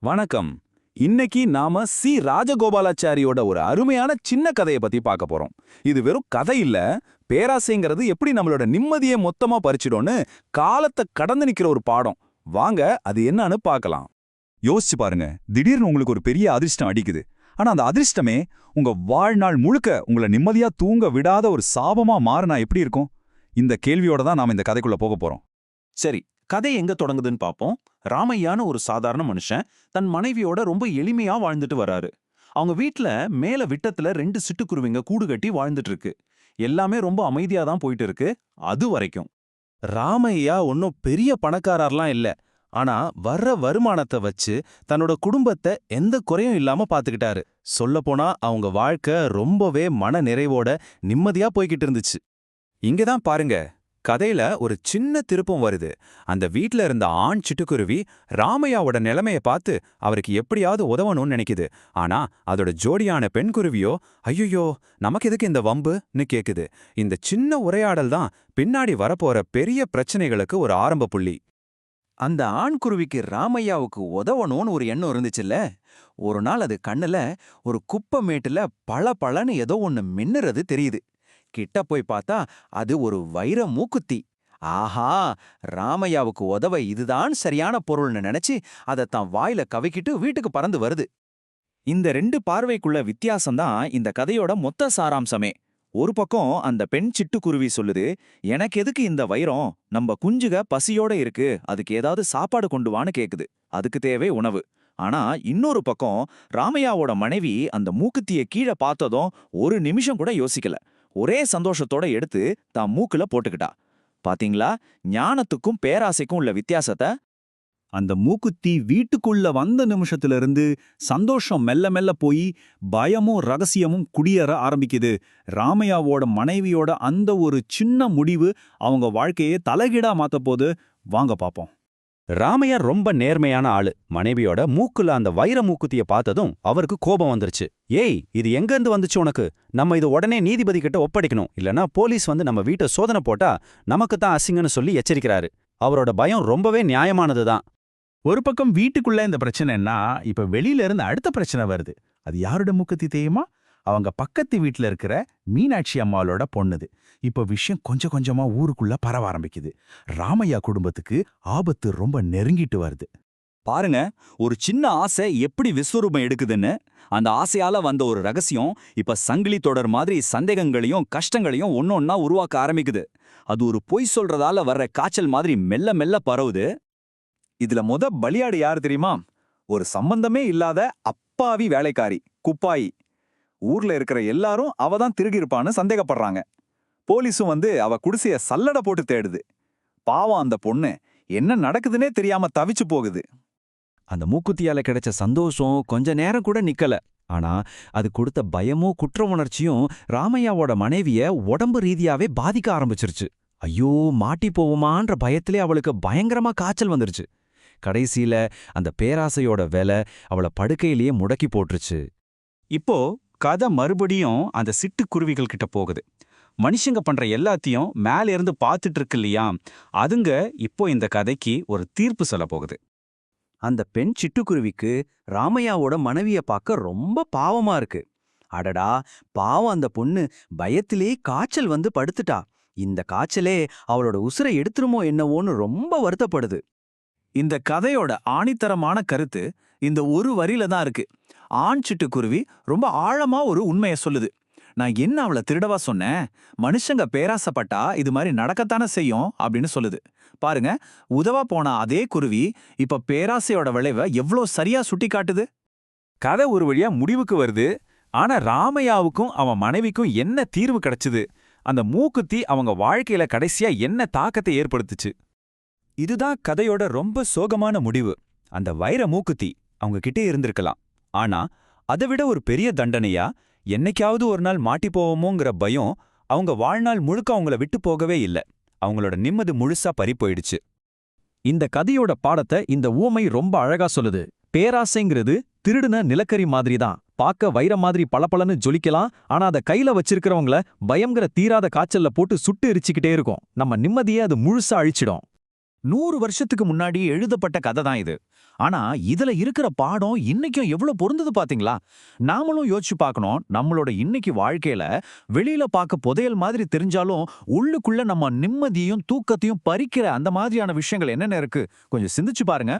வணக்கம். இன்னைக்கு நாம ராஜகோபாலாச்சாரியோட ஒரு அருமையான சின்ன கதையை பத்தி பார்க்க போறோம். இது வெறும் கதை இல்ல, பேராசைங்கிறது எப்படி நம்மளோட நிம்மதியை மொத்தமா பறிச்சிடும்னு காலத்தை கடந்து நிக்கிற ஒரு பாடம். வாங்க அது என்னன்னு பார்க்கலாம். யோசிச்சு பாருங்க, திடீர்னு உங்களுக்கு ஒரு பெரிய அதிர்ஷ்டம் அடிக்குது. ஆனா அந்த அதிர்ஷ்டமே உங்க வாழ்நாள் முழுக்க உங்களை நிம்மதியா தூங்க விடாத ஒரு சாபமா மாறினா எப்படி இருக்கும்? இந்த கேள்வியோட தான் நாம இந்த கதைக்குள்ள போக போறோம். சரி, கதை எங்க தொடங்குதுன்னு பாப்போம். ராமையான ஒரு சாதாரண மனுஷன் தன் மனைவியோட ரொம்ப எளிமையா வாழ்ந்துட்டு வராரு. அவங்க வீட்ல மேல விட்டத்துல 2 சிட்டுக்குருவிங்க கூடு கட்டி வாழ்ந்துட்டு இருக்கு. எல்லாமே ரொம்ப அமைதியா தான் போயிட்டு இருக்கு அது வரைக்கும். ராமையா ஒன்னும் பெரிய பணக்காரர்லாம் இல்ல. ஆனா வர்ற வருமானத்தை வச்சு தன்னோட குடும்பத்தை எந்த குறையும் இல்லாம பாத்துக்கிட்டாரு. சொல்லப்போனா அவங்க வாழ்க்கை ரொம்பவே மன நிறைவோட நிம்மதியா போய்கிட்டு இருந்துச்சு. இங்கதான் பாருங்க, கதையில ஒரு சின்ன திருப்பம் வருது. அந்த வீட்ல இருந்த ஆண் சிட்டுக்குருவி ராமையாவோட நிலைமைய பார்த்து அவருக்கு எப்படியாவது உதவணும்னு நினைக்குது. ஆனா அதோட ஜோடியான பெண் குருவியோ, ஐயோ நமக்கு எதுக்கு இந்த வம்புன்னு கேக்குது. இந்த சின்ன உரையாடல் தான் பின்னாடி வரப்போற பெரிய பிரச்சனைகளுக்கு ஒரு ஆரம்ப புள்ளி. அந்த ஆண் குருவிக்கு ராமையாவுக்கு உதவணும்னு ஒரு எண்ணம் இருந்துச்சுல்ல. ஒரு நாள் அது கண்ணுல ஒரு குப்பை மேட்டுல பளபளன்னு ஏதோ ஒன்னு மின்னுறது தெரியுது. கிட்ட போய் பார்த்தா அது ஒரு வைர மூக்குத்தி. ஆஹா, ராமையாவுக்கு உதவ இதுதான் சரியான பொருள்னு நினைச்சு அதை தான் வாயில கவிக்கிட்டு வீட்டுக்கு பறந்து வருது. இந்த 2 பார்வைக்குள்ள வித்தியாசம்தான் இந்த கதையோட மொத்த சாராம்சமே. ஒரு பக்கம் அந்த பெண் சிட்டுக்குருவி சொல்லுது, எனக்கு எதுக்கு இந்த வைரம், நம்ம குஞ்சுக பசியோட இருக்கு, அதுக்கு ஏதாவது சாப்பாடு கொண்டு வான்னு கேக்குது. அதுக்கு தேவை உணவு. ஆனா இன்னொரு பக்கம் ராமையாவோட மனைவி அந்த மூக்குத்திய கீழே பார்த்ததும் ஒரு நிமிஷம் கூட யோசிக்கல. ஒரே சந்தோஷத்தோட எடுத்து தான் மூக்குல போட்டுக்கிட்டா. பாத்தீங்களா ஞானத்துக்கும் பேராசைக்கும் உள்ள வித்தியாசத்தை? அந்த மூக்குத்தி வீட்டுக்குள்ள வந்த நிமிஷத்துல இருந்து சந்தோஷம் மெல்ல மெல்ல போய் பயமும் ரகசியமும் குடியேற ஆரம்பிக்குது. ராமையாவோட மனைவியோட அந்த ஒரு சின்ன முடிவு அவங்க வாழ்க்கையே தலைகீடா மாத்த போது. வாங்க பாப்போம். ராமையா ரொம்ப நேர்மையான ஆளு. மனைவியோட மூக்குல அந்த வைர மூக்குத்திய பார்த்ததும் அவருக்கு கோபம் வந்துருச்சு. ஏய், இது எங்க இருந்து வந்துச்சு உனக்கு? நம்ம இது உடனே நீதிபதி கிட்ட ஒப்படைக்கணும், இல்லனா போலீஸ் வந்து நம்ம வீட்டை சோதனை போட்டா நமக்கு தான் அசிங்கன்னு சொல்லி எச்சரிக்கிறாரு. அவரோட பயம் ரொம்பவே நியாயமானதுதான். ஒரு பக்கம் வீட்டுக்குள்ள இந்த பிரச்சனைன்னா, இப்ப வெளியில இருந்து அடுத்த பிரச்சனை வருது. அது யாரோட மூக்குத்தி தெரியுமா? அவங்க பக்கத்து வீட்டுல இருக்கிற மீனாட்சி அம்மாளோட பொண்ணுது. இப்ப விஷயம் கொஞ்சம் கொஞ்சமா ஊருக்குள்ள பரவ ஆரம்பிக்குது. ராமையா குடும்பத்துக்கு ஆபத்து ரொம்ப நெருங்கிட்டு வருது. பாருங்க, ஒரு சின்ன ஆசை எப்படி விஸ்வரூபம் எடுக்குதுன்னு. அந்த ஆசையால வந்த ஒரு ரகசியம் இப்ப சங்கிலி தொடர் மாதிரி சந்தேகங்களையும் கஷ்டங்களையும் ஒன்னொன்னா உருவாக்க ஆரம்பிக்குது. அது ஒரு பொய் சொல்றதால வர்ற காய்ச்சல் மாதிரி மெல்ல மெல்ல பரவுது. இதுல பலியாடு யாரு தெரியுமா? ஒரு சம்பந்தமே இல்லாத அப்பாவி வேலைக்காரி குப்பாயி. ஊர்ல இருக்கிற எல்லாரும் அவ தான் திருகிருப்பான்னு சந்தேகப்படுறாங்க. போலீஸும் வந்து அவ குடிசைய சல்லடை போட்டு தேடுது. பாவம் அந்த பொண்ணு என்ன நடக்குதுன்னே தெரியாம தவிச்சு போகுது. அந்த மூக்குத்தியால கிடைச்ச சந்தோஷம் கொஞ்ச நேரம் கூட நிக்கல. ஆனா அது கொடுத்த பயமும் குற்ற உணர்ச்சியும் ராமையாவோட மனைவிய உடம்பு ரீதியாவே பாதிக்க ஆரம்பிச்சிருச்சு. ஐயோ, மாட்டி போவோமான்ற பயத்திலே அவளுக்கு பயங்கரமா காய்ச்சல் வந்துருச்சு. கடைசியில அந்த பேராசையோட வேலை அவளை படுக்கையிலேயே முடக்கி போட்டுருச்சு. இப்போ கதை மறுபடியும் அந்த சிட்டுக்குருவிகள் கிட்ட போகுது. மனுஷங்க பண்ற எல்லாத்தையும் மேல இருந்து பார்த்துட்டு இருக்கு இல்லையா, அதுங்க இப்போ இந்த கதைக்கு ஒரு தீர்ப்பு சொல்ல போகுது. அந்த பெண் சிட்டுக்குருவிக்கு ராமையாவோட மனைவிய பார்க்க ரொம்ப பாவமா இருக்கு. அடடா, பாவம் அந்த பொண்ணு பயத்திலே காய்ச்சல் வந்து படுத்துட்டா. இந்த காய்ச்சலே அவளோட உசுரை எடுத்துருமோ என்னவோன்னு ரொம்ப வருத்தப்படுது. இந்த கதையோட ஆணித்தரமான கருத்து இந்த ஒரு வரியில தான் இருக்கு. ஆண் சிட்டுக்குருவி ரொம்ப ஆழமா ஒரு உண்மையை சொல்லுது. நான் என்ன அவளை திருடவா சொன்னேன்? மனுஷங்க பேராசப்பட்டா இது மாதிரி நடக்கத்தானே செய்யும் அப்படின்னு சொல்லுது. பாருங்க, உதவா போன அதே குருவி இப்ப பேராசையோட விளைவை எவ்வளோ சரியா சுட்டி காட்டுது. கதை ஒரு வழியா முடிவுக்கு வருது. ஆனா ராமையாவுக்கும் அவன் மனைவிக்கும் என்ன தீர்வு கிடைச்சுது? அந்த மூக்குத்தி அவங்க வாழ்க்கையில கடைசியா என்ன தாக்கத்தை ஏற்படுத்துச்சு? இதுதான் கதையோட ரொம்ப சோகமான முடிவு. அந்த வைர மூக்குத்தி அவங்க கிட்டே இருந்திருக்கலாம். ஆனா அதை விட ஒரு பெரிய தண்டனையா என்னைக்காவது ஒரு நாள் மாட்டி போவோமோங்கிற பயம் அவங்க வாழ்நாள் முழுக்க அவங்கள விட்டு போகவே இல்ல. அவங்களோட நிம்மதி முழுசா பறி போயிடுச்சு. இந்த கதையோட பாடத்தை இந்த ஊமை ரொம்ப அழகா சொல்லுது. பேராசைங்கிறது திருடுன நிலக்கரி மாதிரி தான். பார்க்க வைர மாதிரி பளபளன்னு ஜொலிக்கலாம். ஆனா அதை கையில வச்சிருக்கிறவங்கள பயங்கர தீராத காய்ச்சல்ல போட்டு சுட்டு எரிச்சுக்கிட்டே இருக்கும். நம்ம நிம்மதியை அது முழுசா அழிச்சிடும். 100 வருஷத்துக்கு முன்னாடி எழுதப்பட்ட கதை தான் இது. ஆனா இதுல இருக்கிற பாடம் இன்னைக்கும் எவ்வளவு பொருந்தது பாத்தீங்களா? நாமளும் யோசிச்சு பார்க்கணும். நம்மளோட இன்னைக்கு வாழ்க்கையில வெளியில பார்க்க புதையல் மாதிரி தெரிஞ்சாலும் உள்ளுக்குள்ள நம்ம நிம்மதியும் தூக்கத்தையும் பறிக்கிற அந்த மாதிரியான விஷயங்கள் என்னென்ன இருக்கு கொஞ்சம் சிந்திச்சு பாருங்க.